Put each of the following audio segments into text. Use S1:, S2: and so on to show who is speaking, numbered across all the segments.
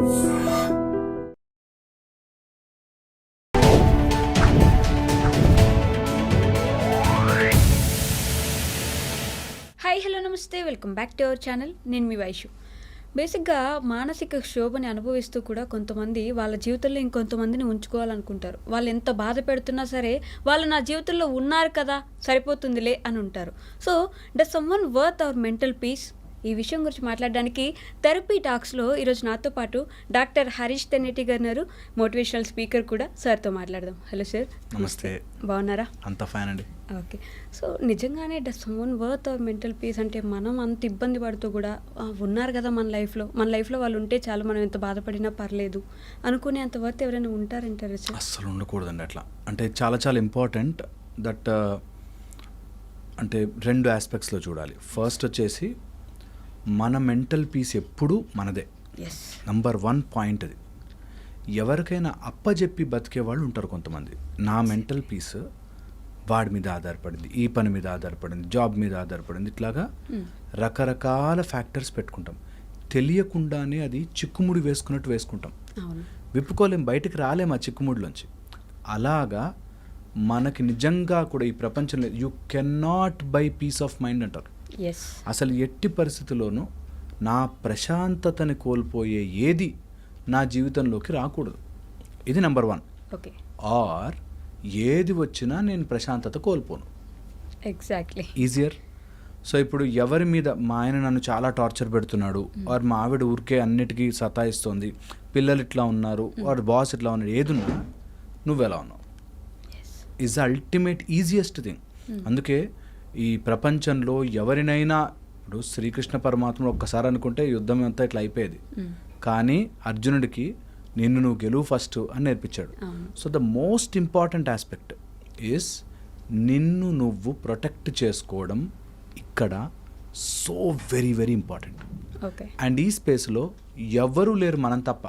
S1: Hi hello నమస్తే, welcome back to our channel. నేను మీ వైషు. బేసిక్గా మానసిక క్షోభని అనుభవిస్తూ కూడా కొంతమంది వాళ్ళ జీవితంలో ఇంకొంతమందిని ఉంచుకోవాలనుకుంటారు. వాళ్ళు ఎంత బాధ పెడుతున్నా సరే వాళ్ళు నా జీవితంలో ఉన్నారు కదా, సరిపోతుందిలే అని ఉంటారు. So does someone worth hour mental peace? ఈ విషయం గురించి మాట్లాడడానికి థెరపీ టాక్స్లో ఈరోజు నాతో పాటు డాక్టర్ హరీష్ తెన్నేటి గారు, మోటివేషనల్ స్పీకర్ కూడా. సార్తో మాట్లాడదాం. Hello sir.
S2: నమస్తే.
S1: బాగున్నారా?
S2: అంత ఫైన్ అండి.
S1: ఓకే. సో నిజంగానే does someone worth hour mental peace అంటే మనం అంత ఇబ్బంది పడుతూ కూడా ఉన్నారు కదా మన లైఫ్లో వాళ్ళు ఉంటే చాలు, మనం ఎంత బాధపడినా పర్లేదు అనుకునే అంత వర్త్ ఎవరైనా ఉంటారంటారా సార్?
S2: అస్సలు ఉండకూడదండి అట్లా. అంటే చాలా చాలా ఇంపార్టెంట్ దట్. అంటే రెండు ఆస్పెక్ట్స్లో చూడాలి. ఫస్ట్ వచ్చేసి మన మెంటల్ పీస్ ఎప్పుడూ మనదే. నంబర్ 1 పాయింట్ అది. ఎవరికైనా అప్పజెప్పి బతికే వాళ్ళు ఉంటారు కొంతమంది. నా మెంటల్ పీస్ వాడి మీద ఆధారపడింది, ఈ పని మీద ఆధారపడింది, జాబ్ మీద ఆధారపడింది, ఇట్లాగా రకరకాల ఫ్యాక్టర్స్ పెట్టుకుంటాం. తెలియకుండానే అది చిక్కుముడి వేసుకున్నట్టు వేసుకుంటాం. విప్పుకోలేం, బయటికి రాలేం ఆ చిక్కుముడిలోంచి. అలాగా మనకి నిజంగా కూడా ఈ ప్రపంచంలో you cannot buy peace of mind అంటారు. అసలు ఎట్టి పరిస్థితుల్లోనూ నా ప్రశాంతతని కోల్పోయే ఏది నా జీవితంలోకి రాకూడదు. ఇది నెంబర్ 1. ఆర్ ఏది వచ్చినా నేను ప్రశాంతత కోల్పోను.
S1: ఎగ్జాక్ట్లీ.
S2: ఈజియర్. సో ఇప్పుడు ఎవరి మీద మా ఆయన నన్ను చాలా టార్చర్ పెడుతున్నాడు, ఆర్ మా ఆవిడ ఊరికే అన్నిటికీ సతాయిస్తోంది, పిల్లలు ఇట్లా ఉన్నారు, ఆర్ బాస్ ఇట్లా ఉన్నాడు, ఏదున్నా నువ్వెలా ఉన్నావు ఈజ్ అల్టిమేట్ ఈజియెస్ట్ థింగ్. అందుకే ఈ ప్రపంచంలో ఎవరినైనా, ఇప్పుడు శ్రీకృష్ణ పరమాత్మ ఒక్కసారి అనుకుంటే యుద్ధం అంతా ఇట్లా అయిపోయేది. కానీ అర్జునుడికి నిన్ను నువ్వు గెలువు ఫస్ట్ అని నేర్పించాడు. So the most important aspect is నిన్ను నువ్వు ప్రొటెక్ట్ చేసుకోవడం ఇక్కడ so very very important. And ఈ స్పేస్లో ఎవరూ లేరు మనం తప్ప.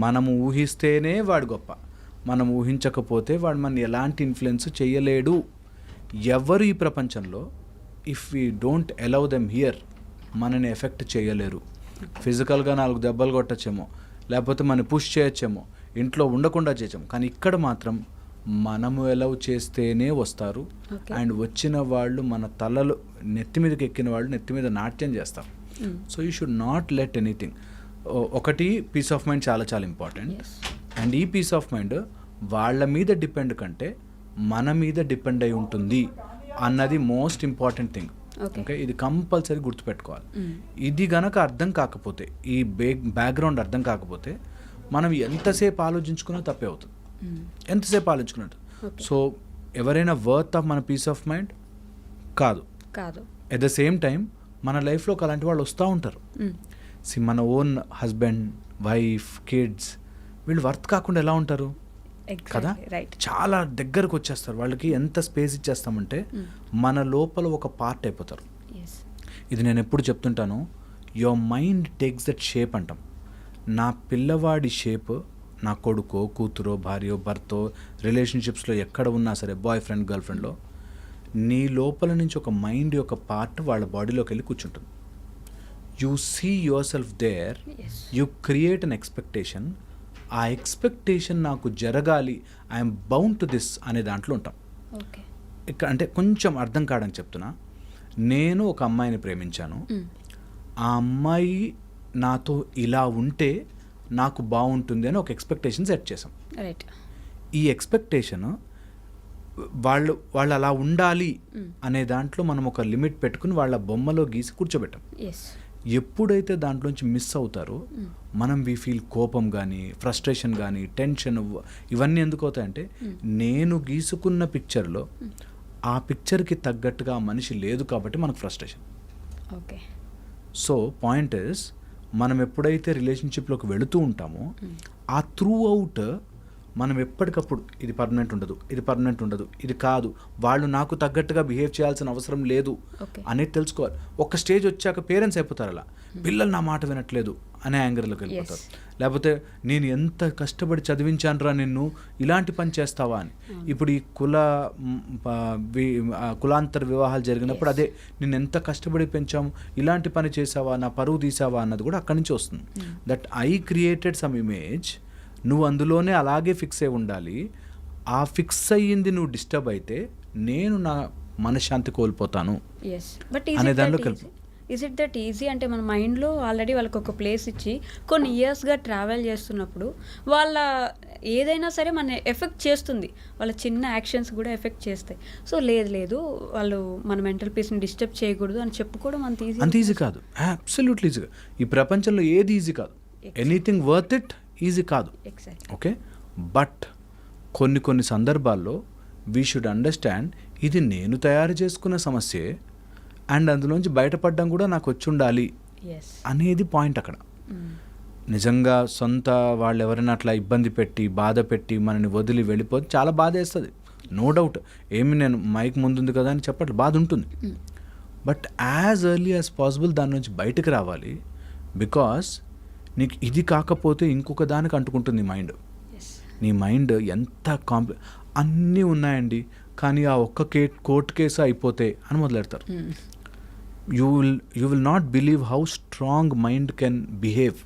S2: మనము ఊహిస్తేనే వాడు గొప్ప, మనం ఊహించకపోతే వాడు మన ఎలాంటి ఇన్ఫ్లుయెన్స్ చేయలేడు. ఎవరు ఈ ప్రపంచంలో if we don't allow them here మనని ఎఫెక్ట్ చేయలేరు. ఫిజికల్గా 4 దెబ్బలు కొట్టచ్చేమో, లేకపోతే మనం పుష్ చేయొచ్చేమో, ఇంట్లో ఉండకుండా చేయొచ్చేమో, కానీ ఇక్కడ మాత్రం మనము అలౌ చేస్తేనే వస్తారు. అండ్ వచ్చిన వాళ్ళు మన తలలు నెత్తి మీదకి ఎక్కిన వాళ్ళు నెత్తి మీద నాట్యం చేస్తారు. So you should not let anything. ఒకటి పీస్ ఆఫ్ మైండ్ చాలా చాలా ఇంపార్టెంట్. అండ్ ఈ పీస్ ఆఫ్ మైండ్ వాళ్ళ మీద డిపెండ్ కంటే మన మీద డిపెండ్ అయి ఉంటుంది అన్నది మోస్ట్ ఇంపార్టెంట్ థింగ్. ఓకే, ఇది కంపల్సరీ గుర్తుపెట్టుకోవాలి. ఇది గనక అర్థం కాకపోతే, ఈ బ్యాక్గ్రౌండ్ అర్థం కాకపోతే మనం ఎంతసేపు ఆలోచించుకున్నా తప్పే అవుతుంది. ఎంతసేపు ఆలోచించుకున్నట్టు. సో ఎవరైనా వర్త్ ఆఫ్ మన పీస్ ఆఫ్ మైండ్ కాదు. ఎట్ ద సేమ్ టైం మన లైఫ్లో అలాంటి వాళ్ళు వస్తూ ఉంటారు. మన ఓన్ హస్బెండ్, వైఫ్, కిడ్స్, వీళ్ళు వర్త్ కాకుండా ఎలా ఉంటారు కదా? చాలా దగ్గరకు వచ్చేస్తారు. వాళ్ళకి ఎంత స్పేస్ ఇచ్చేస్తామంటే మన లోపల ఒక పార్ట్ అయిపోతారు. ఇది నేను ఎప్పుడు చెప్తుంటాను, your mind takes that shape అంటాం. నా పిల్లవాడి షేప్, నా కొడుకో, కూతురో, భార్యో, భర్తో, రిలేషన్షిప్స్లో ఎక్కడ ఉన్నా సరే, బాయ్ ఫ్రెండ్, గర్ల్ ఫ్రెండ్లో, నీ లోపల నుంచి ఒక మైండ్ యొక్క పార్ట్ వాళ్ళ బాడీలోకి వెళ్ళి కూర్చుంటుంది. You see yourself there, you create an expectation. ఆ ఎక్స్పెక్టేషన్ నాకు జరగాలి, ఐఎమ్ బౌండ్ టు దిస్ అనే దాంట్లో ఉంటాం. ఇక్కడ అంటే కొంచెం అర్థం కావడానికి చెప్తున్నా. నేను ఒక అమ్మాయిని ప్రేమించాను, ఆ అమ్మాయి నాతో ఇలా ఉంటే నాకు బాగుంటుంది అని ఒక ఎక్స్పెక్టేషన్ సెట్ చేసాం. ఈ ఎక్స్పెక్టేషన్ వాళ్ళు అలా ఉండాలి అనే దాంట్లో మనం ఒక లిమిట్ పెట్టుకుని వాళ్ళ బొమ్మలో గీసి కూర్చోబెట్టాం. ఎప్పుడైతే దాంట్లోంచి మిస్ అవుతారో మనం వీ ఫీల్ కోపం కానీ, ఫ్రస్ట్రేషన్ కానీ, టెన్షన్, ఇవన్నీ ఎందుకు అవుతాయంటే నేను గీసుకున్న పిక్చర్లో ఆ పిక్చర్కి తగ్గట్టుగా మనిషి లేదు కాబట్టి మనకు ఫ్రస్ట్రేషన్. సో పాయింట్ ఇస్, మనం ఎప్పుడైతే రిలేషన్షిప్లోకి వెళుతూ ఉంటామో ఆ త్రూ అవుట్ మనం ఎప్పటికప్పుడు ఇది పర్మనెంట్ ఉండదు, ఇది పర్మనెంట్ ఉండదు, ఇది కాదు, వాళ్ళు నాకు తగ్గట్టుగా బిహేవ్ చేయాల్సిన అవసరం లేదు
S1: ఓకే.
S2: అనేది తెలుసుకోవాలి. ఒక స్టేజ్ వచ్చాక పేరెంట్స్ అయిపోతారు అలా, పిల్లలు నా మాట వినట్లేదు అనే యాంగర్లోకి వెళ్ళిపోతారు. లేకపోతే నేను ఎంత కష్టపడి చదివించానురా నిన్ను, ఇలాంటి పని చేస్తావా అని. ఇప్పుడు ఈ కులాంతర వివాహాలు జరిగినప్పుడు అదే, నేను ఎంత కష్టపడి పెంచాము, ఇలాంటి పని చేసావా, నా పరువు తీసావా అన్నది కూడా అక్కడి నుంచి వస్తుంది. That I created some image, నువ్వు అందులోనే అలాగే ఫిక్స్ అయి ఉండాలి. ఆ ఫిక్స్ అయ్యింది నువ్వు డిస్టర్బ్ అయితే నేను నా మనశ్శాంతి కోల్పోతాను అనే దానిలో కలిపి.
S1: ఇస్ ఇట్ దట్ ఈజీ అంటే మన మైండ్లో ఆల్రెడీ వాళ్ళకి ఒక ప్లేస్ ఇచ్చి కొన్ని ఇయర్స్గా ట్రావెల్ చేస్తున్నప్పుడు వాళ్ళ ఏదైనా సరే మన ఎఫెక్ట్ చేస్తుంది, వాళ్ళ చిన్న యాక్షన్స్ కూడా ఎఫెక్ట్ చేస్తాయి. సో లేదు వాళ్ళు మన మెంటల్ పీస్ని డిస్టర్బ్ చేయకూడదు అని చెప్పుకోవడం అంత
S2: ఈజీ కాదు. అబ్సల్యూట్లీ ఈజీగా ఈ ప్రపంచంలో ఏది ఈజీ కాదు. ఎనీథింగ్ వర్త్ ఇట్ ఈజీ కాదు. ఓకే, బట్ కొన్ని సందర్భాల్లో వీ షుడ్ అండర్స్టాండ్ ఇది నేను తయారు చేసుకున్న సమస్యే అండ్ అందులోంచి బయటపడడం కూడా నాకు వచ్చి ఉండాలి అనేది పాయింట్ అక్కడ. నిజంగా సొంత వాళ్ళు ఎవరైనా అట్లా ఇబ్బంది పెట్టి బాధ పెట్టి మనని వదిలి వెళ్ళిపోతే చాలా బాధ వేస్తుంది, నో డౌట్. ఏమి నేను మైక్ ముందుంది కదా అని చెప్పట్లేదు, బాధ ఉంటుంది. But as early as possible దాని నుంచి బయటకు రావాలి. బికాస్ నీకు ఇది కాకపోతే ఇంకొక దానికి అంటుకుంటుంది మైండ్. నీ మైండ్ ఎంత అన్నీ ఉన్నాయండి కానీ ఆ ఒక్క కోర్టు కేసు అయిపోతే అని మొదలెడతారు. You will not believe how strong mind can behave.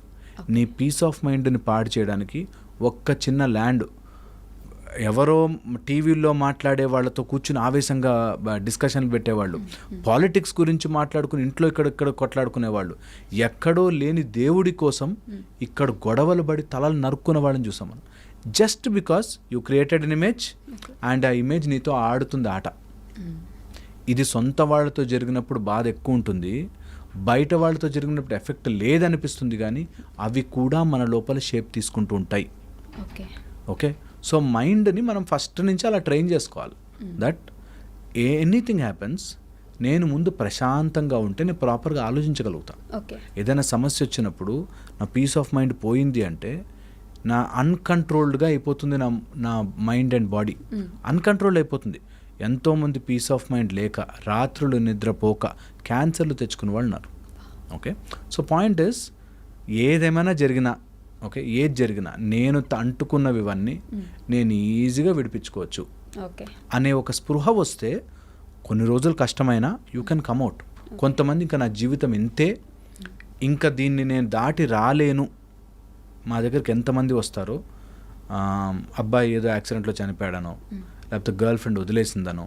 S2: నీ పీస్ ఆఫ్ మైండ్ని పాడు చేయడానికి ఒక్క చిన్న ల్యాండ్, ఎవరో టీవీల్లో మాట్లాడే వాళ్ళతో కూర్చుని ఆవేశంగా డిస్కషన్లు పెట్టేవాళ్ళు, పాలిటిక్స్ గురించి మాట్లాడుకుని ఇంట్లో ఇక్కడెక్కడ కొట్లాడుకునేవాళ్ళు, ఎక్కడో లేని దేవుడి కోసం ఇక్కడ గొడవలు పడి తలలు నరుక్కునే వాళ్ళని చూసాం మనం. Just because you created an image and ఆ ఇమేజ్ నీతో ఆడుతుంది ఆట. ఇది సొంత వాళ్ళతో జరిగినప్పుడు బాధ ఎక్కువ ఉంటుంది, బయట వాళ్ళతో జరిగినప్పుడు ఎఫెక్ట్ లేదనిపిస్తుంది, కానీ అవి కూడా మన లోపల షేప్ తీసుకుంటూ ఉంటాయి. ఓకే, సో మైండ్ని మనం ఫస్ట్ నుంచి అలా ట్రైన్ చేసుకోవాలి. దట్ ఎనీథింగ్ హ్యాపెన్స్, నేను ముందు ప్రశాంతంగా ఉంటే నేను ప్రాపర్గా ఆలోచించగలుగుతాను. ఏదైనా సమస్య వచ్చినప్పుడు నా పీస్ ఆఫ్ మైండ్ పోయింది అంటే నా అన్కంట్రోల్డ్గా అయిపోతుంది, నా మైండ్ అండ్ బాడీ అన్కంట్రోల్డ్ అయిపోతుంది. ఎంతోమంది పీస్ ఆఫ్ మైండ్ లేక రాత్రులు నిద్రపోక క్యాన్సర్లు తెచ్చుకునే వాళ్ళు ఉన్నారు. ఓకే, సో పాయింట్ ఇస్, ఏదేమైనా జరిగినా ఓకే, ఏది జరిగినా నేను అంటుకున్నవి ఇవన్నీ నేను ఈజీగా విడిపించుకోవచ్చు అనే ఒక స్పృహ వస్తే కొన్ని రోజులు కష్టమైనా యూ కెన్ కమ్అవుట్. కొంతమంది ఇంకా నా జీవితం ఇంతే, ఇంకా దీన్ని నేను దాటి రాలేను. మా దగ్గరికి ఎంతమంది వస్తారో, అబ్బాయి ఏదో యాక్సిడెంట్లో చనిపోయాడనో, లేకపోతే గర్ల్ ఫ్రెండ్ వదిలేసిందనో.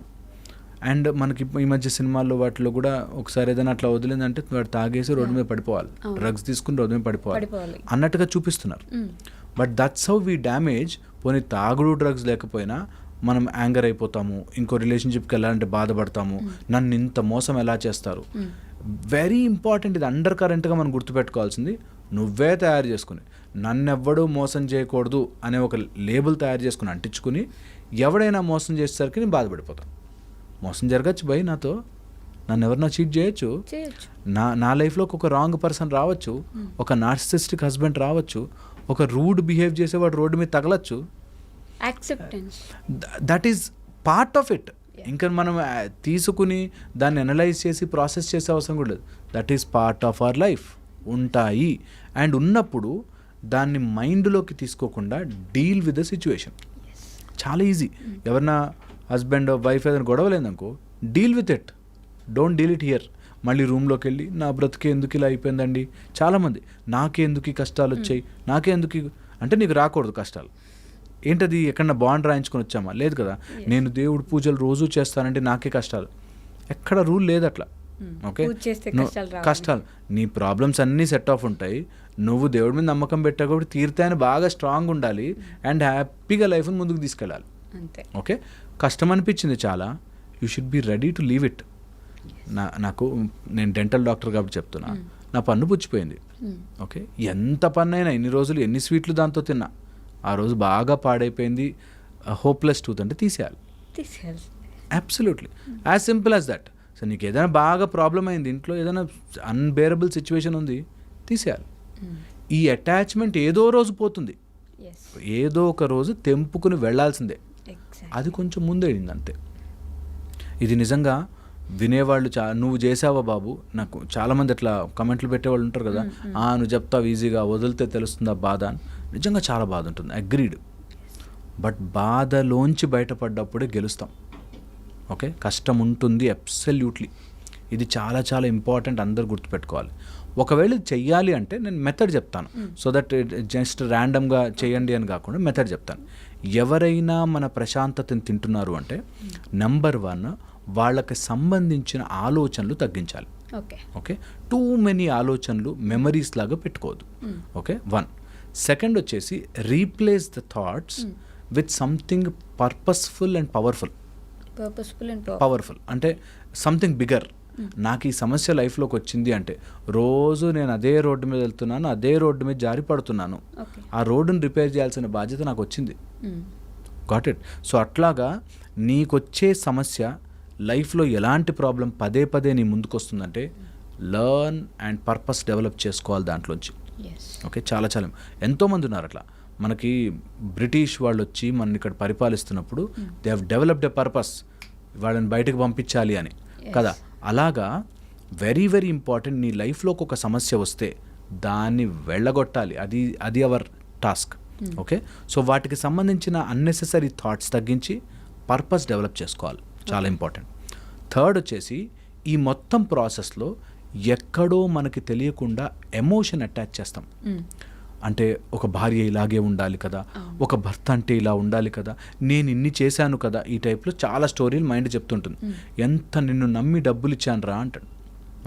S2: అండ్ మనకి ఈ మధ్య సినిమాల్లో వాటిలో కూడా ఒకసారి ఏదైనా అట్లా వదిలేదంటే వాడు తాగేసి రోడ్డు మీద పడిపోవాలి, డ్రగ్స్ తీసుకుని రోడ్డు మీద పడిపోవాలి అన్నట్టుగా చూపిస్తున్నారు. But that's how we damage. పోనీ తాగుడు డ్రగ్స్ లేకపోయినా మనం యాంగర్ అయిపోతాము, ఇంకో రిలేషన్షిప్కి వెళ్ళాలంటే బాధపడతాము, నన్ను ఇంత మోసం ఎలా చేస్తారు. వెరీ ఇంపార్టెంట్, ఇది అండర్ కరెంట్గా మనం గుర్తుపెట్టుకోవాల్సింది. నువ్వే తయారు చేసుకుని నన్నెవ్వడూ మోసం చేయకూడదు అనే ఒక లేబుల్ తయారు చేసుకుని అంటించుకుని ఎవడైనా మోసం చేసేసరికి నేను బాధపడిపోతాను. మోసం జరగచ్చు భయ్, నాతో నన్ను ఎవరన్నా చీట్ చేయొచ్చు, నా లైఫ్లోకి ఒక రాంగ్ పర్సన్ రావచ్చు, ఒక నార్సిసిస్టిక్ హస్బెండ్ రావచ్చు, ఒక రూడ్ బిహేవ్ చేసేవాడు రోడ్డు మీద తగలచ్చు. That is part of it. ఇంకా మనం తీసుకుని దాన్ని అనలైజ్ చేసి ప్రాసెస్ చేసే అవసరం కూడా లేదు. That is part of our life. ఉంటాయి అండ్ ఉన్నప్పుడు దాన్ని మైండ్లోకి తీసుకోకుండా డీల్ విత్ ద సిచ్యువేషన్. చాలా ఈజీ. ఎవరన్నా హస్బెండ్ వైఫ్ ఏదైనా గొడవలేదనుకో, deal with it, don't deal it here. మళ్ళీ రూమ్లోకి వెళ్ళి నా బ్రతికే ఎందుకు ఇలా అయిపోయిందండి, చాలామంది నాకే ఎందుకు ఈ కష్టాలు వచ్చాయి, నాకే ఎందుకు అంటే నీకు రాకూడదు కష్టాలు. ఏంటది, ఎక్కడన్నా బాండ్ రాయించుకొని వచ్చామా? లేదు కదా. నేను దేవుడి పూజలు రోజు చేస్తానంటే నాకే కష్టాలు, ఎక్కడ రూల్ లేదు అట్లా. ఓకే, కష్టాలు నీ ప్రాబ్లమ్స్ అన్నీ సెట్ ఆఫ్ ఉంటాయి. నువ్వు దేవుడి మీద నమ్మకం పెట్టా కాబట్టి తీర్థాన్ని బాగా స్ట్రాంగ్ ఉండాలి అండ్ హ్యాపీగా లైఫ్ని ముందుకు తీసుకెళ్ళాలి. ఓకే, కష్టం అనిపించింది చాలా, you should be ready to leave it. నాకు నేను డెంటల్ డాక్టర్ కాబట్టి చెప్తున్నా, నా పన్ను పుచ్చిపోయింది. ఓకే, ఎంత పన్ను అయినా ఎన్ని రోజులు ఎన్ని స్వీట్లు దాంతో తిన్నా, ఆ రోజు బాగా పాడైపోయింది, హోప్లెస్ టూత్ అంటే తీసేయాలి. Absolutely as simple as that. So నీకు ఏదైనా బాగా ప్రాబ్లం అయింది, ఇంట్లో ఏదైనా అన్బేరబుల్ సిచ్యువేషన్ ఉంది, తీసేయాలి. ఈ అటాచ్మెంట్ ఏదో రోజు పోతుంది.
S1: ఎస్
S2: ఏదో ఒక రోజు తెంపుకుని వెళ్ళాల్సిందే.
S1: ఎగ్జాక్ట్
S2: అది కొంచెం ముందడింది అంతే. ఇది నిజంగా వినేవాళ్ళు నువ్వు చేసావా బాబు, నాకు చాలామంది అట్లా కమెంట్లు పెట్టేవాళ్ళు ఉంటారు కదా, నువ్వు చెప్తావు ఈజీగా, వదిలితే తెలుస్తుందా బాధ అని. నిజంగా చాలా బాధ ఉంటుంది, అగ్రీడ్. బట్ బాధలోంచి బయటపడ్డప్పుడే గెలుస్తాం. ఓకే, కష్టం ఉంటుంది అబ్సల్యూట్లీ. ఇది చాలా చాలా ఇంపార్టెంట్, అందరు గుర్తుపెట్టుకోవాలి. ఒకవేళ ఇది చెయ్యాలి అంటే నేను మెథడ్ చెప్తాను, సో దట్ జస్ట్ ర్యాండమ్గా చేయండి అని కాకుండా మెథడ్ చెప్తాను. ఎవరైనా మన ప్రశాంతతని తింటున్నారు అంటే నెంబర్ 1, వాళ్ళకి సంబంధించిన ఆలోచనలు తగ్గించాలి.
S1: ఓకే
S2: ఓకే, టూ మెనీ ఆలోచనలు మెమరీస్ లాగా పెట్టుకోవద్దు. ఓకే, 1. సెకండ్ వచ్చేసి replace the thoughts with something purposeful and powerful. Powerful అంటే సంథింగ్ బిగర్. నాకు ఈ సమస్య లైఫ్లోకి వచ్చింది అంటే రోజు నేను అదే రోడ్డు మీద వెళ్తున్నాను, అదే రోడ్డు మీద జారి పడుతున్నాను, ఆ రోడ్డుని రిపేర్ చేయాల్సిన బాధ్యత నాకు వచ్చింది. Got it. సో అట్లాగా నీకొచ్చే సమస్య లైఫ్లో ఎలాంటి ప్రాబ్లం పదే పదే నీ ముందుకు వస్తుందంటే లర్న్ అండ్ పర్పస్ డెవలప్ చేసుకోవాలి దాంట్లోంచి. ఓకే, చాలా చాలా ఎంతోమంది ఉన్నారు అట్లా. మనకి బ్రిటిష్ వాళ్ళు వచ్చి మన ఇక్కడ పరిపాలిస్తున్నప్పుడు they have developed a purpose, వాళ్ళని బయటకు పంపించాలి అని కదా. అలాగా వెరీ వెరీ ఇంపార్టెంట్. నీ లైఫ్లోకి ఒక సమస్య వస్తే దాన్ని వెళ్ళగొట్టాలి, అది అవర్ టాస్క్. ఓకే, సో వాటికి సంబంధించిన అన్నెసెసరీ థాట్స్ తగ్గించి పర్పస్ డెవలప్ చేసుకోవాలి, చాలా ఇంపార్టెంట్. థర్డ్ వచ్చేసి ఈ మొత్తం ప్రాసెస్లో ఎక్కడో మనకి తెలియకుండా ఎమోషన్ అటాచ్ చేస్తాం. అంటే ఒక భార్య ఇలాగే ఉండాలి కదా, ఒక భర్త అంటే ఇలా ఉండాలి కదా, నేను ఇన్ని చేశాను కదా, ఈ టైప్లో చాలా స్టోరీలు మైండ్ చెప్తుంటుంది. ఎంత నిన్ను నమ్మి డబ్బులు ఇచ్చాను రా అంటాడు.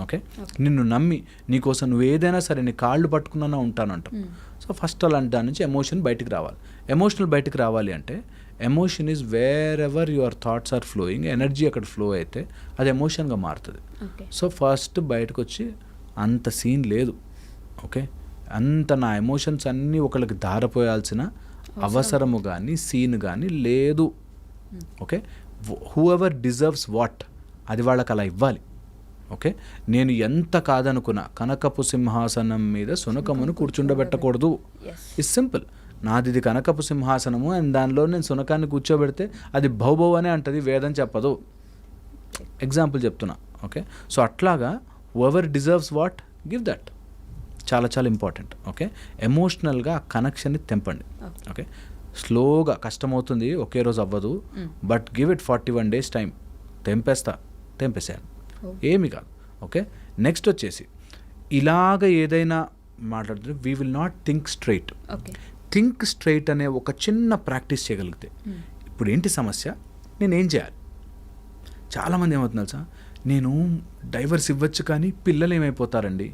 S2: ఓకే, నిన్ను నమ్మి నీకోసం నువ్వు ఏదైనా సరే నీ కాళ్ళు పట్టుకున్నా ఉంటాను అంటాం. సో ఫస్ట్ అలాంటి దాని నుంచి ఎమోషన్ బయటికి రావాలి. ఎమోషనల్ బయటికి రావాలి అంటే emotion is wherever your thoughts are flowing. Energy అక్కడ ఫ్లో అయితే అది ఎమోషన్గా మారుతుంది. సో ఫస్ట్ బయటకు వచ్చి అంత సీన్ లేదు, ఓకే, అంత నా ఎమోషన్స్ అన్నీ ఒకళ్ళకి ధారపోయాల్సిన అవసరము కానీ సీన్ కానీ లేదు. Okay, who ever deserves what అది వాళ్ళకి అలా ఇవ్వాలి. ఓకే, నేను ఎంత కాదనుకున్నా కనకపు సింహాసనం మీద సునకమును కూర్చుండబెట్టకూడదు. It's simple. నాది కనకపు సింహాసనము అండ్ దానిలో నేను సునకాన్ని కూర్చోబెడితే అది భౌభౌ అనే అంటది, వేదం చెప్పదు. ఎగ్జాంపుల్ చెప్తున్నా. ఓకే, సో అట్లాగా ever deserves what give that, చాలా చాలా ఇంపార్టెంట్. ఓకే, ఎమోషనల్గా ఆ కనెక్షన్ని తెంపండి. ఓకే, స్లోగా కష్టమవుతుంది, ఒకే రోజు అవ్వదు, but give it 41 days time. తెంపేసాను, ఏమి కాదు. ఓకే, నెక్స్ట్ వచ్చేసి ఇలాగ ఏదైనా మాట్లాడితే we will not think straight. Think straight అనే ఒక చిన్న ప్రాక్టీస్ చేయగలిగితే, ఇప్పుడు ఏంటి సమస్య, నేనేం చేయాలి. చాలామంది ఏమవుతున్నారు సార్, నేను డైవర్స్ ఇవ్వచ్చు కానీ పిల్లలు ఏమైపోతారండి,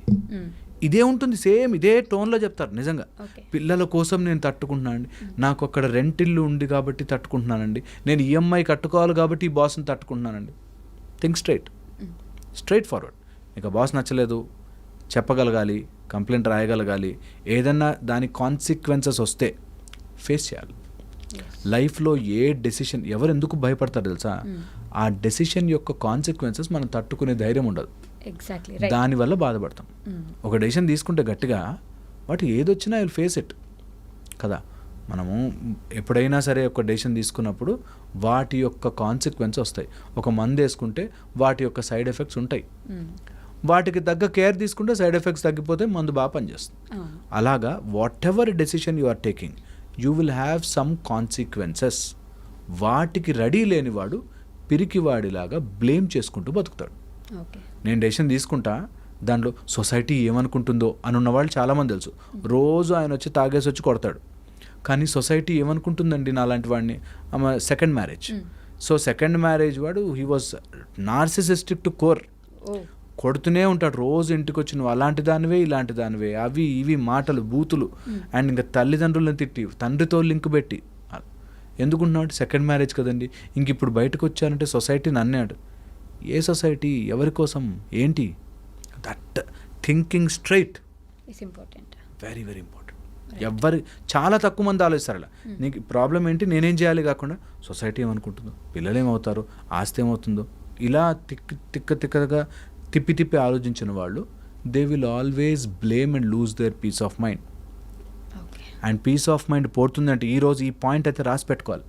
S2: ఇదే ఉంటుంది, సేమ్ ఇదే టోన్లో చెప్తారు. నిజంగా పిల్లల కోసం నేను తట్టుకుంటున్నానండి, నాకు అక్కడ రెంటిల్లు ఉంది కాబట్టి తట్టుకుంటున్నానండి, నేను ఈఎంఐ కట్టుకోవాలి కాబట్టి ఈ బాస్ని తట్టుకుంటున్నానండి. Think straightforward. ఇక బాస్ నచ్చలేదు చెప్పగలగాలి, కంప్లైంట్ రాయగలగాలి, ఏదన్నా దాని కాన్సిక్వెన్సెస్ వస్తే ఫేస్ చేయాలి. లైఫ్లో ఏ డెసిషన్ ఎవరు ఎందుకు భయపడతారు తెలుసా, ఆ డెసిషన్ యొక్క కాన్సిక్వెన్సెస్ మనం తట్టుకునే ధైర్యం ఉండదు, దానివల్ల బాధపడతాం. ఒక డెసిషన్ తీసుకుంటే గట్టిగా వాటి ఏదొచ్చినా ఐ విల్ ఫేస్ ఇట్ కదా. మనము ఎప్పుడైనా సరే ఒక డెసిషన్ తీసుకున్నప్పుడు వాటి యొక్క కాన్సిక్వెన్స్ వస్తాయి. ఒక మందు వేసుకుంటే వాటి యొక్క సైడ్ ఎఫెక్ట్స్ ఉంటాయి, వాటికి తగ్గ కేర్ తీసుకుంటే సైడ్ ఎఫెక్ట్స్ తగ్గిపోతే మందు బాగా పనిచేస్తుంది. అలాగా whatever decision you are taking you will have some consequences. వాటికి రెడీ లేనివాడు పిరికివాడిలాగా బ్లేమ్ చేసుకుంటూ బతుకుతాడు. నేను డెసిషన్ తీసుకుంటా, దాంట్లో సొసైటీ ఏమనుకుంటుందో అని ఉన్నవాళ్ళు చాలామంది తెలుసు. రోజు ఆయన వచ్చి తాగేసి వచ్చి కొడతాడు, కానీ సొసైటీ ఏమనుకుంటుందండి నాలాంటి వాడిని. Second marriage. So second marriage వాడు he was narcissistic to core, కొడుతూనే ఉంటాడు రోజు. ఇంటికి వచ్చి నువ్వు అలాంటి దానివే ఇలాంటి దానివే, అవి ఇవి మాటలు బూతులు, అండ్ ఇంకా తల్లిదండ్రులను తిట్టి తండ్రితో లింక్ పెట్టి. ఎందుకుంటున్నాడు, సెకండ్ మ్యారేజ్ కదండి. ఇంక ఇప్పుడు బయటకు వచ్చానంటే సొసైటీ నన్నాడు. ఏ సొసైటీ, ఎవరి కోసం, ఏంటి? That thinking straight is important, very very important. ఎవరి చాలా తక్కువ మంది ఆలోచిస్తారు అలా. నీకు ప్రాబ్లం ఏంటి, నేనేం చేయాలి కాకుండా సొసైటీ ఏమనుకుంటుందో, పిల్లలు ఏమవుతారో, ఆస్తి ఏమవుతుందో, ఇలా తిక్కగా తిప్పి ఆలోచించిన వాళ్ళు they will always blame and lose their peace of mind. And peace of mind పోతుంది అంటే ఈరోజు ఈ పాయింట్ అయితే రాసి పెట్టుకోవాలి.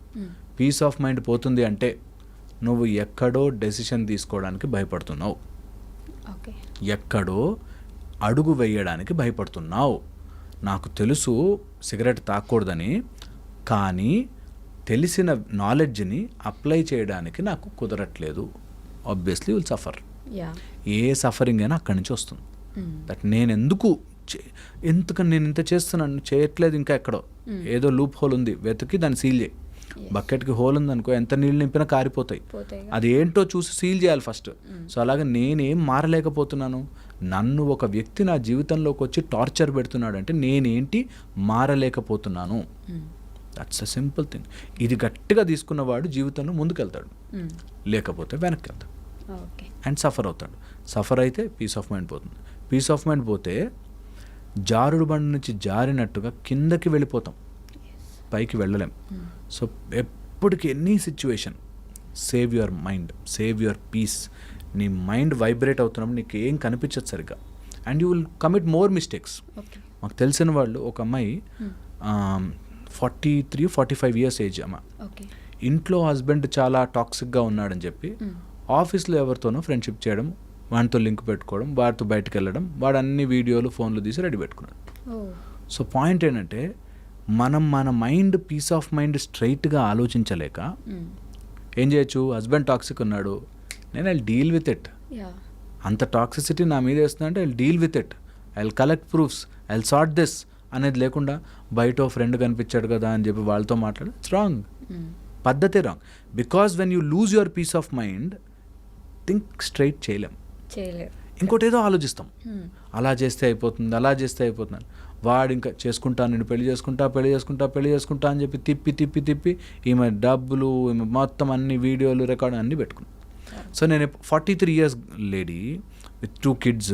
S2: పీస్ ఆఫ్ మైండ్ పోతుంది అంటే నువ్వు ఎక్కడో డెసిషన్ తీసుకోవడానికి భయపడుతున్నావు,
S1: ఓకే.
S2: ఎక్కడో అడుగు వేయడానికి భయపడుతున్నావు. నాకు తెలుసు సిగరెట్ తాగకూడదని, కానీ తెలిసిన నాలెడ్జ్ని అప్లై చేయడానికి నాకు కుదరట్లేదు. Obviously will suffer.
S1: Yeah.
S2: A suffering అయినా అక్కడి నుంచి వస్తుంది. దట్ నేను ఎందుకని నేను ఇంత చేస్తున్నాను, చేయట్లేదు, ఇంకా ఎక్కడో ఏదో లూప్ హోల్ ఉంది, వెతికి దాన్ని సీల్ చేయి. బకెట్కి హోల్ ఉందనుకో, ఎంత నీళ్ళు నింపినా కారిపోతాయి. అది ఏంటో చూసి సీల్ చేయాలి ఫస్ట్. సో అలాగే నేనేం మారలేకపోతున్నాను, నన్ను ఒక వ్యక్తి నా జీవితంలోకి వచ్చి టార్చర్ పెడుతున్నాడు అంటే నేనేంటి మారలేకపోతున్నాను. That's a simple thing. ఇది గట్టిగా తీసుకున్నవాడు జీవితంలో ముందుకెళ్తాడు, లేకపోతే వెనక్కి వెళ్తాడు అండ్ సఫర్ అవుతాడు. సఫర్ అయితే పీస్ ఆఫ్ మైండ్ పోతుంది. పీస్ ఆఫ్ మైండ్ పోతే జారుడు బండి నుంచి జారినట్టుగా కిందకి వెళ్ళిపోతాం, పైకి వెళ్ళలేం. సో ఎప్పటికీ any situation save your mind, save your peace. నీ మైండ్ వైబ్రేట్ అవుతున్నప్పుడు నీకు ఏం కనిపించదు సరిగ్గా, and you will commit more mistakes. మాకు తెలిసిన వాళ్ళు ఒక అమ్మాయి 43-45 ఇయర్స్ ఏజ్ అమ్మ. ఇంట్లో హస్బెండ్ చాలా టాక్సిక్గా ఉన్నాడని చెప్పి ఆఫీస్లో ఎవరితోనో ఫ్రెండ్షిప్ చేయడం, వాడితో లింక్ పెట్టుకోవడం, వాడితో బయటకు వెళ్ళడం, వాడు అన్ని వీడియోలు ఫోన్లు తీసి రెడీ పెట్టుకున్నాడు. సో పాయింట్ ఏంటంటే మనం మన మైండ్ పీస్ ఆఫ్ మైండ్ స్ట్రైట్గా ఆలోచించలేక ఏం చేయొచ్చు, హస్బెండ్ టాక్సిక్ ఉన్నాడు, నేను ఐ డీల్ విత్ ఇట్, అంత టాక్సిసిటీ నా మీద వేస్తుందంటే I deal with it, I collect proofs, I sort this అనేది లేకుండా బయట ఫ్రెండ్ కనిపించాడు కదా అని చెప్పి వాళ్ళతో మాట్లాడు, ఇట్స్ రాంగ్. పద్ధతి wrong. Because when you lose your peace of mind think straight చేయలేం, ఇంకోటి ఏదో ఆలోచిస్తాం, అలా చేస్తే అయిపోతుంది, అలా చేస్తే అయిపోతుంది. వాడు ఇంకా చేసుకుంటా, నేను పెళ్లి చేసుకుంటా అని చెప్పి తిప్పి ఈమె డబ్బులు, ఈమె మొత్తం అన్ని వీడియోలు రికార్డు అన్నీ పెట్టుకున్నాను. సో నేను 43 years lady with 2 kids,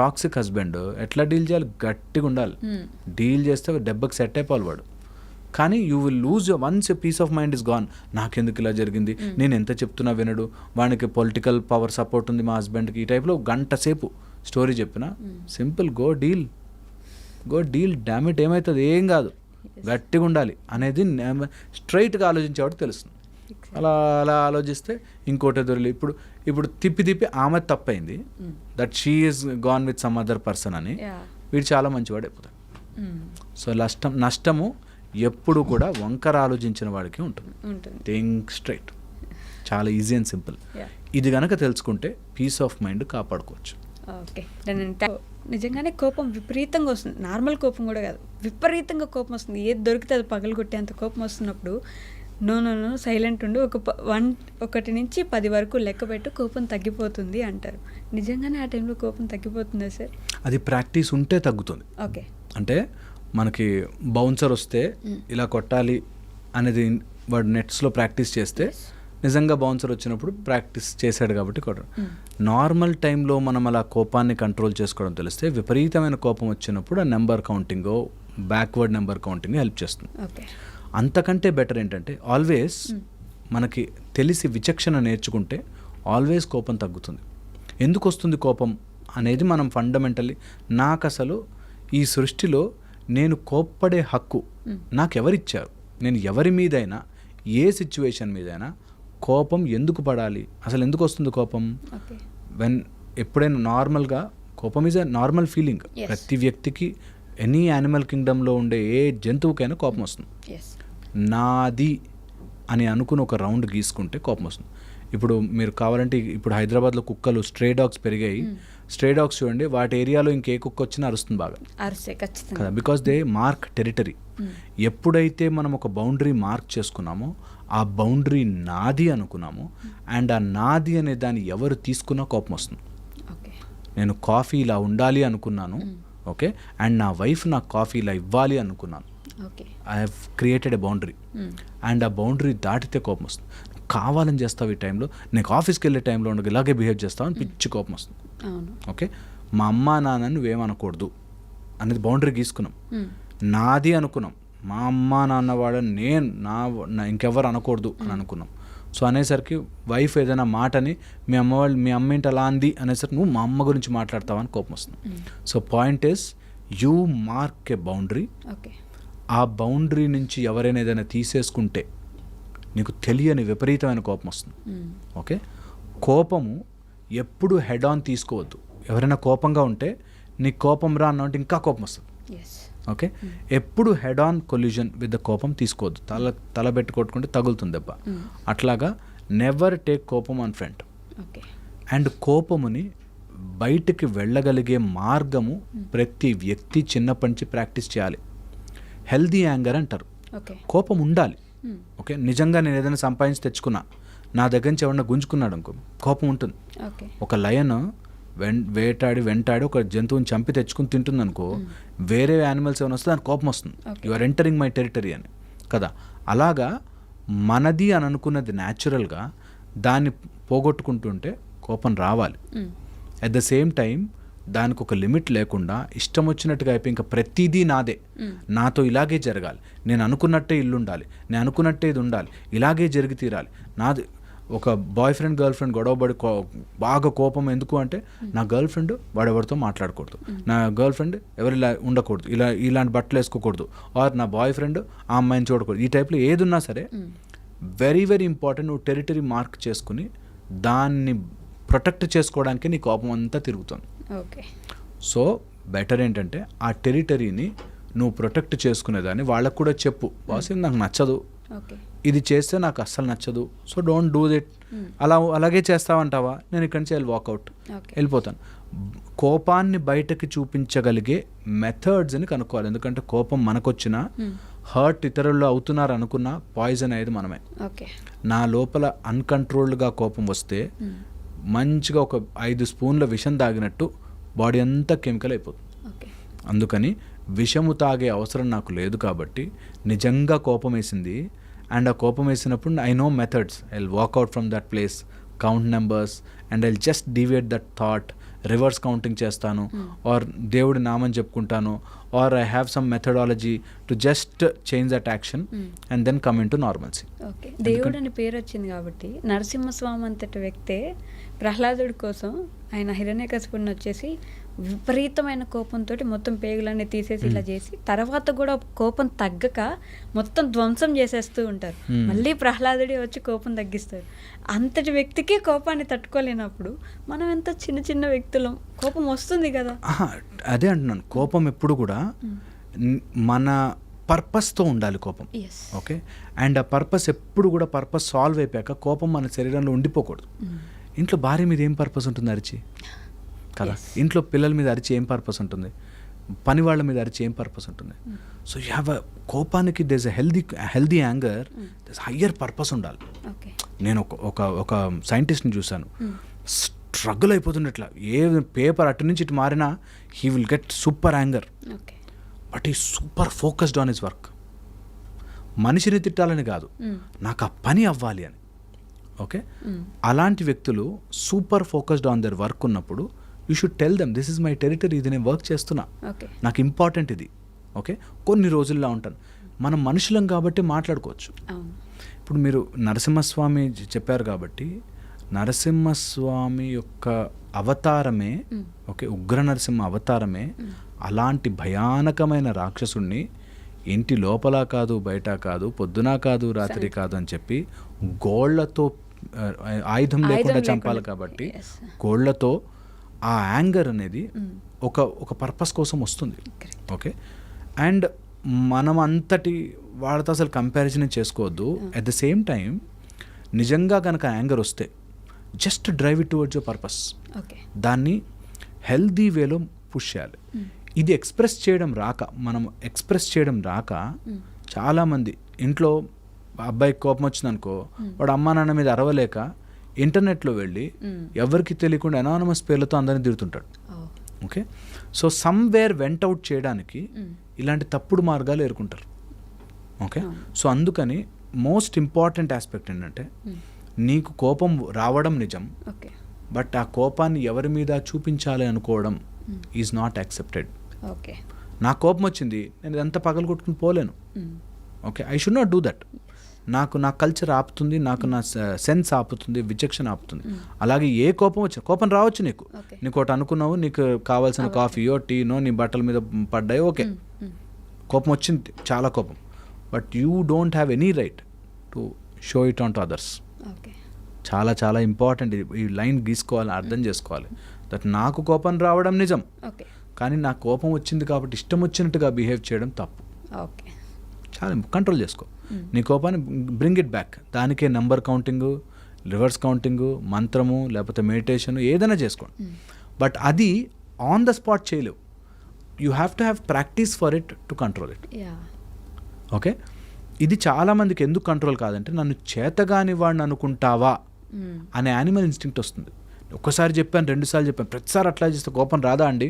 S2: toxic husband, ఎట్లా డీల్ చేయాలి, గట్టిగా ఉండాలి. డీల్ చేస్తే దెబ్బకి సెట్ అయిపోవాలి వాడు. కానీ you will lose once a peace of mind is gone. నాకెందుకు ఇలా జరిగింది, నేను ఎంత చెప్తున్నా వినడు, వానికి పొలిటికల్ పవర్ సపోర్ట్ ఉంది మా హస్బెండ్కి, ఈ టైప్లో గంట సేపు స్టోరీ చెప్పిన సింపుల్ గో డీల్ డామిట్, ఏమవుతుంది, ఏం కాదు, గట్టిగా ఉండాలి అనేది స్ట్రైట్గా ఆలోచించేవాడు తెలుస్తుంది. అలా ఆలోచిస్తే ఇంకోటి దొరికి ఇప్పుడు తిప్పి ఆమె తప్పైంది, that she is gone with some other person అని వీడు చాలా మంచివాడు అయిపోతాడు. సో నష్టము ఎప్పుడు కూడా వంకర ఆలోచించిన వాడికి ఉంటుంది. థింక్ స్ట్రైట్, చాలా ఈజీ అండ్ సింపుల్. ఇది కనుక తెలుసుకుంటే పీస్ ఆఫ్ మైండ్ కాపాడుకోవచ్చు.
S1: ఓకే. నిజంగానే కోపం విపరీతంగా వస్తుంది, నార్మల్ కోపం కూడా కాదు, విపరీతంగా కోపం వస్తుంది. ఏది దొరికితే అది పగలగొట్టేంత కోపం వస్తున్నప్పుడు నో సైలెంట్ ఉండు, 1 నుంచి 10 వరకు లెక్క పెట్టు, కోపం తగ్గిపోతుంది అంటారు. నిజంగానే ఆ టైంలో కోపం తగ్గిపోతుందా సార్?
S2: అది ప్రాక్టీస్ ఉంటే తగ్గుతుంది.
S1: ఓకే.
S2: అంటే మనకి బౌన్సర్ వస్తే ఇలా కొట్టాలి అనేది వాడు నెట్స్లో ప్రాక్టీస్ చేస్తే నిజంగా బౌన్సర్ వచ్చినప్పుడు ప్రాక్టీస్ చేశాడు కాబట్టి కొట్టడం. నార్మల్ టైంలో మనం అలా కోపాన్ని కంట్రోల్ చేసుకోవడం తెలిస్తే విపరీతమైన కోపం వచ్చినప్పుడు ఆ నెంబర్ కౌంటింగో బ్యాక్వర్డ్ నెంబర్ కౌంటింగ్ హెల్ప్ చేస్తుంది. అంతకంటే బెటర్ ఏంటంటే ఆల్వేస్ మనకి తెలిసి విచక్షణ నేర్చుకుంటే ఆల్వేస్ కోపం తగ్గుతుంది. ఎందుకు వస్తుంది కోపం అనేది మనం ఫండమెంటల్లీ, నాకు అసలు ఈ సృష్టిలో నేను కోప్పడే హక్కు నాకెవరిచ్చారు, నేను ఎవరి మీదైనా ఏ సిచ్యువేషన్ మీదైనా కోపం ఎందుకు పడాలి, అసలు ఎందుకు వస్తుంది కోపం? ఎప్పుడైనా నార్మల్గా కోపం ఈజ్ ఎ నార్మల్ ఫీలింగ్. ప్రతి వ్యక్తికి, ఎనీ యానిమల్ కింగ్డమ్లో ఉండే ఏ జంతువుకైనా కోపం వస్తుంది. నాది అని అనుకుని ఒక రౌండ్ గీసుకుంటే కోపం వస్తుంది. ఇప్పుడు మీరు కావాలంటే ఇప్పుడు హైదరాబాద్లో కుక్కలు స్ట్రే డాగ్స్ పెరిగాయి. స్ట్రే డాగ్స్ చూడండి, వాటి ఏరియాలో ఇంకే కుక్క వచ్చినా అరుస్తుంది బాగా కదా, బికాస్ దే మార్క్ టెరిటరీ. ఎప్పుడైతే మనం ఒక బౌండరీ మార్క్ చేసుకున్నామో, ఆ బౌండరీ నాది అనుకున్నామో, అండ్ ఆ నాది అనే దాన్ని ఎవరు తీసుకున్నా కోపం వస్తుంది. నేను కాఫీ ఇలా ఉండాలి అనుకున్నాను, ఓకే, అండ్ నా వైఫ్ నాకు కాఫీ ఇలా ఇవ్వాలి అనుకున్నాను, I have created a boundary, and ఆ బౌండరీ దాటితే కోపం వస్తుంది. కావాలని చేస్తావు ఈ టైంలో, నీకు ఆఫీస్కి వెళ్ళే టైంలో ఉండగా ఇలాగే బిహేవ్ చేస్తావు అని పిచ్చి కోపం వస్తుంది. ఓకే, మా అమ్మ నాన్నని నువ్వేమనకూడదు అనేది బౌండరీ గీసుకున్నాం. నాది అనుకున్నాం, మా అమ్మ నాన్న వాళ్ళని నేను నా ఇంకెవరు అనకూడదు అని అనుకున్నాం. సో అనేసరికి వైఫ్ ఏదైనా మాటని మీ అమ్మ ఏంటి అలా అంది అనేసరికి నువ్వు మా అమ్మ గురించి మాట్లాడతావని కోపం వస్తుంది. So point is you mark a boundary, ఆ బౌండరీ నుంచి ఎవరైనా ఏదైనా తీసేసుకుంటే నీకు తెలియని విపరీతమైన కోపం వస్తుంది. ఓకే, కోపము ఎప్పుడు హెడ్ ఆన్ తీసుకోవద్దు. ఎవరైనా కోపంగా ఉంటే నీ కోపం రా అన్నంటే ఇంకా కోపం వస్తుంది. ఓకే, ఎప్పుడు head on collusion with the కోపం తీసుకోవద్దు. తల పెట్టి కొట్టుకుంటే తగులుతుంది దెబ్బ. అట్లాగా నెవర్ టేక్ కోపం ఆన్ ఫ్రంట్. అండ్ కోపముని బయటికి వెళ్ళగలిగే మార్గము ప్రతి వ్యక్తి చిన్నప్పటి నుంచి ప్రాక్టీస్ చేయాలి. హెల్దీ యాంగర్ అంటారు. కోపం ఉండాలి. ఓకే, నిజంగా నేను ఏదైనా సంపాదించి తెచ్చుకున్నా, నా దగ్గర నుంచి ఎవరన్నా గుంజుకున్నాడు అనుకో, కోపం ఉంటుంది. ఒక లయన్ వెంటాడి ఒక జంతువుని చంపి తెచ్చుకుని తింటుంది అనుకో, వేరే యానిమల్స్ ఏమైనా వస్తే దానికి కోపం వస్తుంది. You are entering my territory అని కదా. అలాగా మనది అని అనుకున్నది న్యాచురల్గా దాన్ని పోగొట్టుకుంటుంటే కోపం రావాలి. అట్ ద సేమ్ టైం దానికి ఒక లిమిట్ లేకుండా ఇష్టం వచ్చినట్టుగా అయిపోయి ఇంకా ప్రతిదీ నాదే, నాతో ఇలాగే జరగాలి, నేను అనుకున్నట్టే ఇల్లు ఉండాలి, నేను అనుకున్నట్టే ఇది ఉండాలి, ఇలాగే జరిగి తీరాలి నాది. ఒక బాయ్ ఫ్రెండ్ గర్ల్ ఫ్రెండ్ గొడవపడి బాగా కోపం ఎందుకు అంటే, నా గర్ల్ ఫ్రెండ్ వాడెవరితో మాట్లాడకూడదు, నా గర్ల్ ఫ్రెండ్ ఎవరు ఇలా ఉండకూడదు, ఇలాంటి బట్టలు వేసుకోకూడదు, ఆర్ నా బాయ్ ఫ్రెండ్ ఆ అమ్మాయిని చూడకూడదు. ఈ టైప్లో ఏది ఉన్నా సరే వెరీ వెరీ ఇంపార్టెంట్. నువ్వు టెరిటరీ మార్క్ చేసుకుని దాన్ని ప్రొటెక్ట్ చేసుకోవడానికి నీ కోపం అంతా తిరుగుతుంది. సో బెటర్ ఏంటంటే ఆ టెరిటరీని నువ్వు ప్రొటెక్ట్ చేసుకునేదాన్ని వాళ్ళకు కూడా చెప్పు, బాస్ ఇది నాకు నచ్చదు, ఇది చేస్తే నాకు అస్సలు నచ్చదు, సో డోంట్ డూ ఇట్. అలాగే చేస్తావంటావా, నేను ఇక్కడి నుంచి వాకౌట్ వెళ్ళిపోతాను. కోపాన్ని బయటకి చూపించగలిగే మెథడ్స్ అని కనుక్కోవాలి. ఎందుకంటే కోపం మనకొచ్చినా హర్ట్ ఇతరులు అవుతున్నారు అనుకున్నా పాయిజన్ అయ్యేది మనమే. నా లోపల అన్కంట్రోల్డ్గా కోపం వస్తే మంచిగా ఒక 5 స్పూన్ల విషం తాగినట్టు బాడీ అంతా కెమికల్ అయిపోతుంది. అందుకని విషము తాగే అవసరం నాకు లేదు. కాబట్టి నిజంగా కోపం వేసింది అండ్ ఆ కోపం వేసినప్పుడు I know methods, I will walk out from that place, count numbers and I will just deviate that thought, reverse counting చేస్తాను, ఆర్ దేవుడి నామని చెప్పుకుంటాను, or I have some methodology to just change that action and then come into normalcy.
S1: Okay, దేవుడు అని పేరు వచ్చింది కాబట్టి నరసింహస్వామి అంతటి వ్యక్తే ప్రహ్లాదుడి కోసం ఆయన హిరణ్యకశిపుడిని వచ్చేసి విపరీతమైన కోపంతో మొత్తం పేగులన్నీ తీసేసి ఇలా చేసి తర్వాత కూడా కోపం తగ్గక మొత్తం ధ్వంసం చేసేస్తూ ఉంటారు. మళ్ళీ ప్రహ్లాదుడి వచ్చి కోపం తగ్గిస్తారు. అంతటి వ్యక్తికి కోపాన్ని తట్టుకోలేనప్పుడు మనం ఎంత చిన్న చిన్న వ్యక్తులం, కోపం వస్తుంది కదా.
S2: అదే అంటున్నాను, కోపం ఎప్పుడు కూడా మన పర్పస్తో ఉండాలి కోపం. ఓకే, అండ్ ఆ పర్పస్ ఎప్పుడు కూడా పర్పస్ సాల్వ్ అయిపోయాక కోపం మన శరీరంలో ఉండిపోకూడదు. ఇంట్లో భార్య మీద ఏం పర్పస్ ఉంటుంది అరిచి కదా, ఇంట్లో పిల్లల మీద అరిచి ఏం పర్పస్ ఉంటుంది, పని వాళ్ళ మీద అరిచి ఏం పర్పస్ ఉంటుంది. సో యూ హ్యావ్ కోపానికి there's a healthy anger, there's higher purpose ఉండాలి. నేను ఒక సైంటిస్ట్ని చూశాను, స్ట్రగుల్ అయిపోతున్నట్లా ఏ పేపర్ అటు నుంచి ఇటు మారినా he will get super anger, but ఈ super focused on his work. మనిషిని తిట్టాలని కాదు, నాకు ఆ పని అవ్వాలి అని. ఓకే, అలాంటి వ్యక్తులు super focused on their work ఉన్నప్పుడు you should tell them, this is my territory, ఇది నేను వర్క్ చేస్తున్నా, నాకు ఇంపార్టెంట్ ఇది. ఓకే, కొన్ని రోజుల్లో ఉంటాను. మనం మనుషులం కాబట్టి మాట్లాడుకోవచ్చు. ఇప్పుడు మీరు నరసింహస్వామి చెప్పారు కాబట్టి నరసింహస్వామి యొక్క అవతారమే, ఓకే, ఉగ్ర నరసింహ అవతారమే అలాంటి భయానకమైన రాక్షసుణ్ణి ఇంటి లోపల కాదు బయట కాదు పొద్దున కాదు రాత్రి కాదు అని చెప్పి గోళ్లతో ఆయుధం లేకుండా చంపాలి. కాబట్టి గోళ్లతో ఆ యాంగర్ అనేది ఒక పర్పస్ కోసం వస్తుంది. ఓకే, అండ్ మనం అంతటి వాళ్ళతో అసలు కంపారిజన్ చేసుకోవద్దు. అట్ ద సేమ్ టైం నిజంగా కనుక యాంగర్ వస్తే just drive it towards your purpose. దాన్ని హెల్దీ వేలో పుష్ చేయాలి. ఇది ఎక్స్ప్రెస్ చేయడం రాక చాలామంది ఇంట్లో అబ్బాయికి కోపం వచ్చిందనుకో, వాడు అమ్మా నాన్న మీద అరవలేక ఇంటర్నెట్లో వెళ్ళి ఎవరికి తెలియకుండా అనానమస్ పేర్లతో అందరినీ తిడుతుంటాడు. Okay, so somewhere vent out చేయడానికి ఇలాంటి తప్పుడు మార్గాలు ఎదుర్కొంటారు. ఓకే, సో అందుకని మోస్ట్ ఇంపార్టెంట్ ఆస్పెక్ట్ ఏంటంటే నీకు కోపం రావడం నిజం, బట్ ఆ కోపాన్ని ఎవరి మీద చూపించాలి అనుకోవడం ఈజ్ నాట్ యాక్సెప్టెడ్. నా కోపం వచ్చింది, నేను ఇదంతా పగలు కొట్టుకుని పోలేను. Okay, I should not do that. నా కల్చర్ ఆపుతుంది, నాకు నా సెన్స్ ఆపుతుంది, విచక్షణ ఆపుతుంది. అలాగే ఏ కోపం వచ్చినా, కోపం రావచ్చు నీకు ఒకటి అనుకున్నావు, నీకు కావాల్సిన కాఫీయో టీనో నీ బట్టల మీద పడ్డాయో, ఓకే, కోపం వచ్చింది, చాలా కోపం, but you don't have any right to show it on to others.
S1: Okay.
S2: చాలా చాలా ఇంపార్టెంట్ ఈ లైన్ గీసుకోవాలి, అర్థం చేసుకోవాలి. దట్ నాకు కోపం రావడం నిజం,
S1: ఓకే.
S2: కానీ నాకు కోపం వచ్చింది కాబట్టి ఇష్టం వచ్చినట్టుగా బిహేవ్ చేయడం తప్పు.
S1: ఓకే.
S2: చాలా కంట్రోల్ చేసుకో నీ కోపాన్ని, బ్రింగ్ ఇట్ బ్యాక్. దానికే నెంబర్ కౌంటింగు, రివర్స్ కౌంటింగు, మంత్రము, లేకపోతే మెడిటేషన్ ఏదైనా చేసుకోండి. బట్ అది ఆన్ ద స్పాట్ చేయలేవు. You have to have practice for it to control it.
S1: Yeah.
S2: Okay. ఇది చాలామందికి ఎందుకు కంట్రోల్ కాదంటే, నన్ను చేతగాని వాడిని అనుకుంటావా అనే యానిమల్ ఇన్స్టింక్ట్ వస్తుంది. ఒక్కసారి చెప్పాను, 2 సార్లు చెప్పాను, ప్రతిసారి అట్లా చేస్తే కోపం రాదా అండి?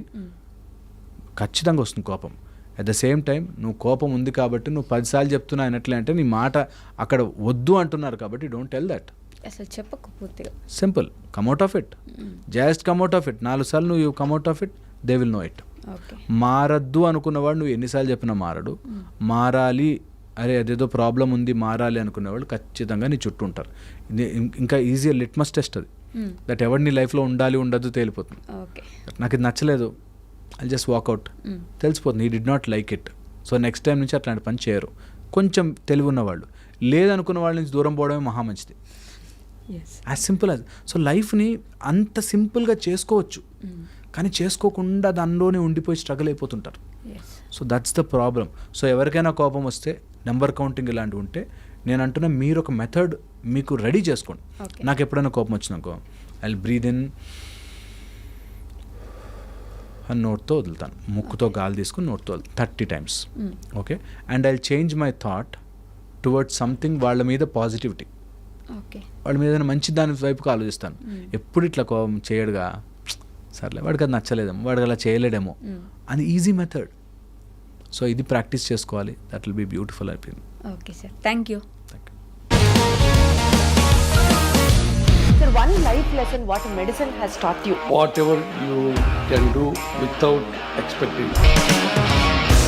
S2: ఖచ్చితంగా వస్తుంది కోపం. అట్ ద సేమ్ టైం నువ్వు కోపం ఉంది కాబట్టి నువ్వు 10 సార్లు చెప్తున్నా అన్నట్లే అంటే నీ మాట అక్కడ వద్దు అంటున్నారు కాబట్టి డోంట్ టెల్ దట్.
S1: అసలు చెప్పకు పూర్తిగా.
S2: Simple, come out of it, just come out of it. 4 సార్లు నువ్వు come out of it, they will know it.
S1: Okay.
S2: మారద్దు అనుకున్నవాడు నువ్వు ఎన్నిసార్లు చెప్పినా మారడు. మారాలి, అరే అదేదో ప్రాబ్లం ఉంది మారాలి అనుకునేవాళ్ళు ఖచ్చితంగా నీ చుట్టూ ఉంటారు. ఇంకా ఈజీ లిట్మస్ టెస్ట్ అది, దట్ ఎవరు నీ లైఫ్లో ఉండాలి ఉండద్దు తేలిపోతుంది.
S1: ఓకే.
S2: నాకు ఇది నచ్చలేదు, ఐ జస్ట్ వాకౌట్, తెలిసిపోతుంది ఈ did not like it. So next time నుంచి అట్లాంటి పని చేయరు. కొంచెం తెలివి ఉన్నవాళ్ళు, లేదనుకున్న వాళ్ళ నుంచి దూరం పోవడమే మహా మంచిది. As simple as. సో లైఫ్ని అంత సింపుల్గా చేసుకోవచ్చు, కానీ చేసుకోకుండా దానిలోనే ఉండిపోయి స్ట్రగుల్ అయిపోతుంటారు. So that's the problem. So ఎవరికైనా కోపం వస్తే నెంబర్ కౌంటింగ్ ఇలాంటివి ఉంటే నేను అంటున్నా, మీరు ఒక మెథడ్ మీకు రెడీ చేసుకోండి. నాకు ఎప్పుడైనా కోపం వచ్చిందనుకో, ఐ బ్రీద్ ఇన్ అని నోట్తో వదులుతాను, ముక్కుతో గాలి తీసుకుని నోట్తో 30 times. Okay. And I change my thought towards something, వాళ్ళ మీద పాజిటివిటీ, వాళ్ళ మీద ఏదైనా మంచి దాని వైపుకి ఆలోచిస్తాను. ఎప్పుడు ఇట్లా కోపం చేయడుగా, సర్లే వాడికి అది నచ్చలేదేమో, వాడికి అలా చేయలేడేమో, అది ఈజీ మెథడ్. సో ఇది ప్రాక్టీస్ చేసుకోవాలి, దట్ విల్ బీ బ్యూటిఫుల్ అయిపోయింది.
S1: Okay sir, thank you.
S3: Sir, one life lesson what medicine has taught you.
S4: Whatever you can do without expecting.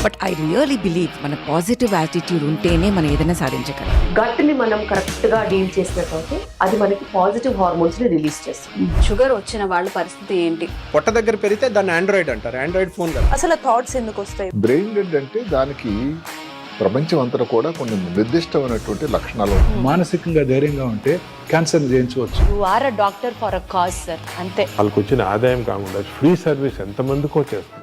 S5: But I really believe మన positive attitude ఉంటేనే మనం ఏదైనా సాధించగలం.
S3: గట్ని మనం correct గా deal చేసినట్లయితే అది మనకి పాజిటివ్ హార్మోన్స్ ని రిలీజ్ చేస్తుంది.
S6: షుగర్ వచ్చిన వాళ్ళ పరిస్థితి ఏంటి?
S7: పొట్ట దగ్గర పెరిగితే దాన్ని ఆండ్రాయిడ్ అంటారు, ఆండ్రాయిడ్ ఫోన్ కదా.
S3: అసలు థాట్స్ ఎందుకు వస్తాయి?
S8: బ్రెయిన్ డెడ్ అంటే దానికి ప్రపంచం అంతా కూడా కొన్ని నిర్దిష్టమైనటువంటి లక్షణాలు.
S9: మానసికంగా ధైర్యంగా ఉంటే క్యాన్సర్ జయించవచ్చు.
S3: You are a doctor for a cause sir, అంతే.
S4: వాళ్ళకి వచ్చిన ఆదాయం కాకుండా ఫ్రీ సర్వీస్ ఎంతమందికో చేస్తుంది.